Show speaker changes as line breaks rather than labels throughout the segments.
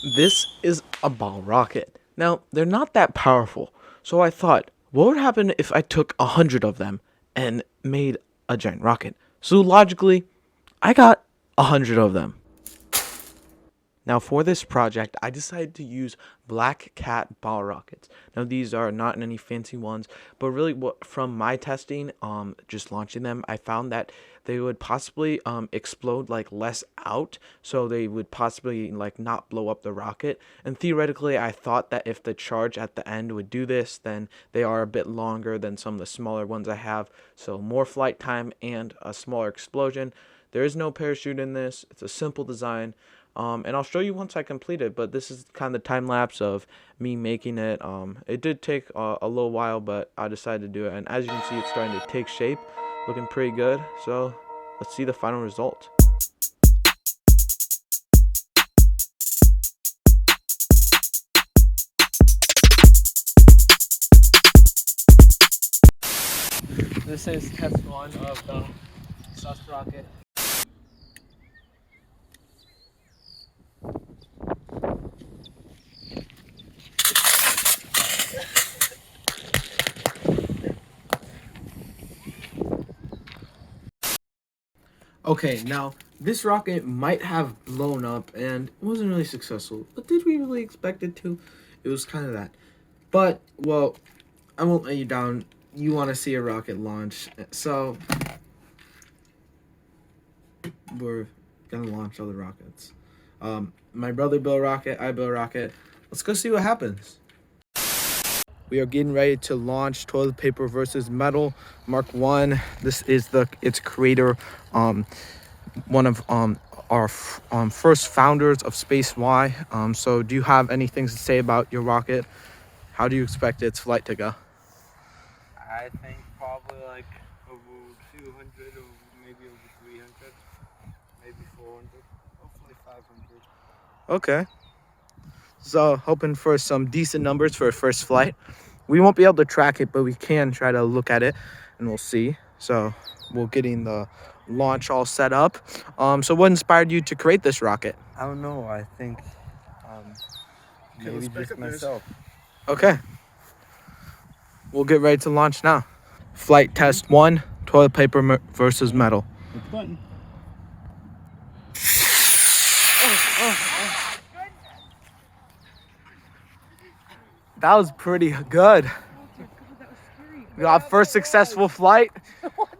This is a ball rocket. Now, they're not that powerful, so I thought, what would happen if I took 100 of them and made a giant rocket? So logically, I got 100 of them. Now for this project, I decided to use Black Cat ball rockets. Now these are not any fancy ones, but really from my testing, just launching them, I found that they would possibly explode like less out, so they would possibly like not blow up the rocket. And theoretically, I thought that if the charge at the end would do this, then they are a bit longer than some of the smaller ones I have, so more flight time and a smaller explosion. There is no parachute in this. It's a simple design. And I'll show you once I complete it, but this is kind of the time lapse of me making it. It did take a little while, but I decided to do it. And as you can see, it's starting to take shape, looking pretty good. So let's see the final result. This is test one of the sus rocket. Okay, now this rocket might have blown up and wasn't really successful, but did we really expect it to? It was kind of that. But, well, I won't let you down. You want to see a rocket launch, so we're gonna launch other rockets. My brother built a rocket, I built a rocket. Let's go see what happens. We are getting ready to launch Toilet Paper versus Metal Mark 1. This is its creator, one of our first founders of Space Y. So do you have anything to say about your rocket? How do you expect its flight to go?
I think probably like over 200 or maybe over 300, maybe 400, hopefully 500.
Okay. So hoping for some decent numbers for a first flight. We won't be able to track it, but we can try to look at it and we'll see. So we're getting the launch all set up. So what inspired you to create this rocket?
I don't know, I think maybe just myself.
Okay. We'll get ready to launch now. Flight test 1, toilet paper versus metal.
Button.
That was pretty good. We got first successful flight.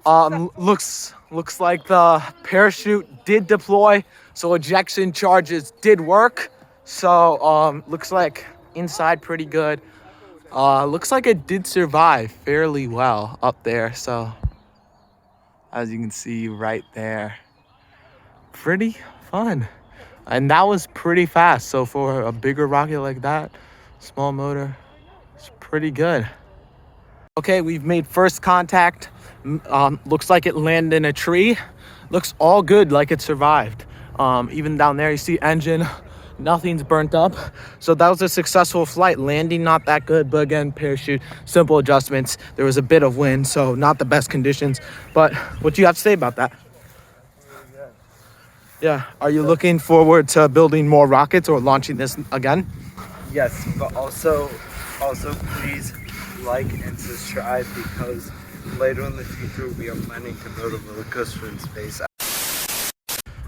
Looks like the parachute did deploy, so ejection charges did work. So looks like inside pretty good. Looks like it did survive fairly well up there. So as you can see right there, pretty fun. And that was pretty fast. So for a bigger rocket like that, small motor, it's pretty good. Okay, we've made first contact. Looks like it landed in a tree. Looks all good, like it survived. Even down there, you see engine, nothing's burnt up. So that was a successful flight. Landing not that good, but again, parachute, simple adjustments. There was a bit of wind, so not the best conditions. But what do you have to say about that? Yeah, are you looking forward to building more rockets or launching this again?
Yes, but also please like and subscribe, because later in the future we are planning to build a roller coaster in space.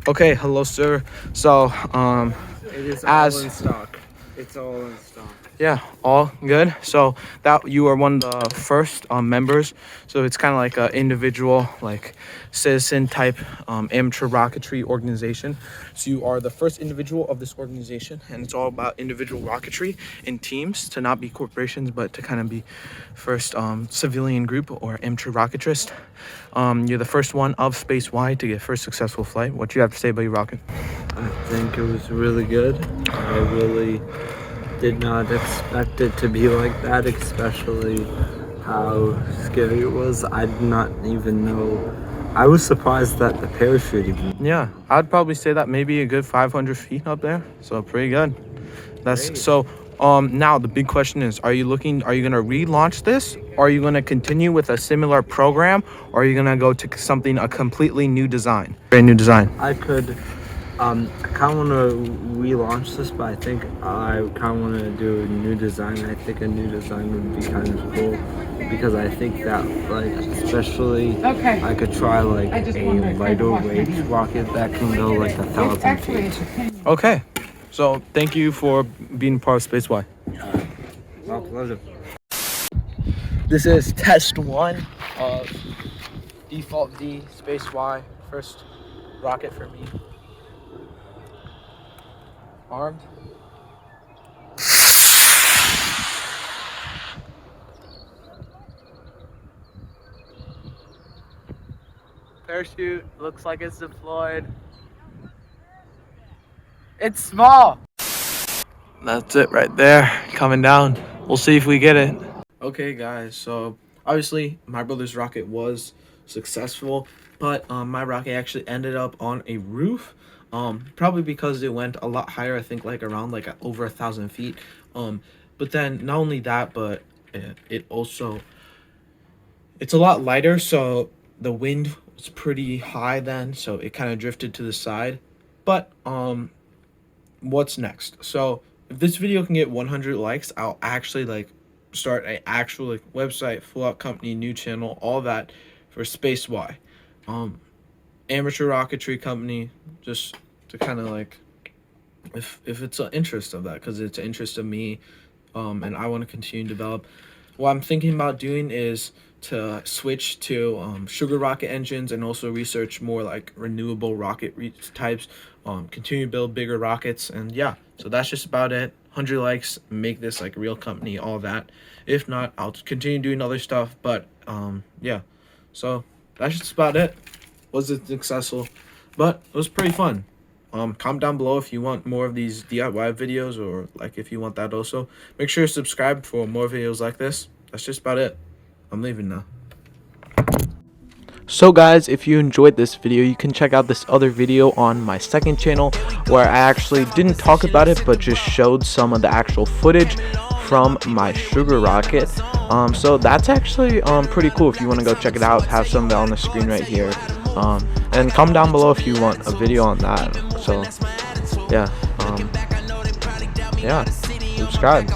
Okay, hello sir. So
It is all in stock. It's all in stock.
Yeah, all good. So that you are one of the first members. So it's kind of like an individual, like citizen type amateur rocketry organization. So you are the first individual of this organization, and it's all about individual rocketry in teams, to not be corporations, but to kind of be first civilian group or amateur rocketrist. You're the first one of Space Y to get first successful flight. What do you have to say about your rocket?
I think it was really good. I really did not expect it to be like that, especially how scary it was. I did not even know. I was surprised that the parachute even.
Yeah, I'd probably say that maybe a good 500 feet up there. So pretty good. That's
Great.
so. Now the big question is: Are you gonna relaunch this? Or are you gonna continue with a similar program? Or are you gonna go to a completely new design? Brand new design.
I could I kind of want to relaunch this, but I think I kind of want to do a new design. I think a new design would be kind of cool because I think that, like, especially I could try like a lighter weight rocket that can go like 1,000 feet.
Okay, so thank you for being part of Space Y.
My pleasure.
This is test 1 of Default D Space Y, first rocket for me. Armed. Parachute looks like it's deployed. It's small. That's it right there, coming down. We'll see if we get it. Okay guys, so obviously my brother's rocket was successful, but my rocket actually ended up on a roof, probably because it went a lot higher. I think like around like over 1,000 feet. But then not only that, but it also, it's a lot lighter, so the wind was pretty high then, so it kind of drifted to the side. But what's next? So if this video can get 100 likes, I'll actually like start a actual like website, full out company, new channel, all that for Space Y, amateur rocketry company, just to kind of like, if it's an interest of that, because it's an interest of me, and I want to continue to develop. What I'm thinking about doing is to switch to sugar rocket engines, and also research more like renewable rocket types, continue to build bigger rockets. And yeah, so that's just about it. 100 likes, make this like a real company, all that. If not, I'll continue doing other stuff, but yeah, so that's just about it. Wasn't successful, but it was pretty fun. Comment down below if you want more of these DIY videos, or like if you want that also. Make sure to subscribe for more videos like this. That's just about it. I'm leaving now. So guys, if you enjoyed this video, you can check out this other video on my second channel where I actually didn't talk about it but just showed some of the actual footage from my sugar rocket. So that's actually pretty cool. If you want to go check it out, have some of it on the screen right here. And comment down below if you want a video on that. So yeah, subscribe.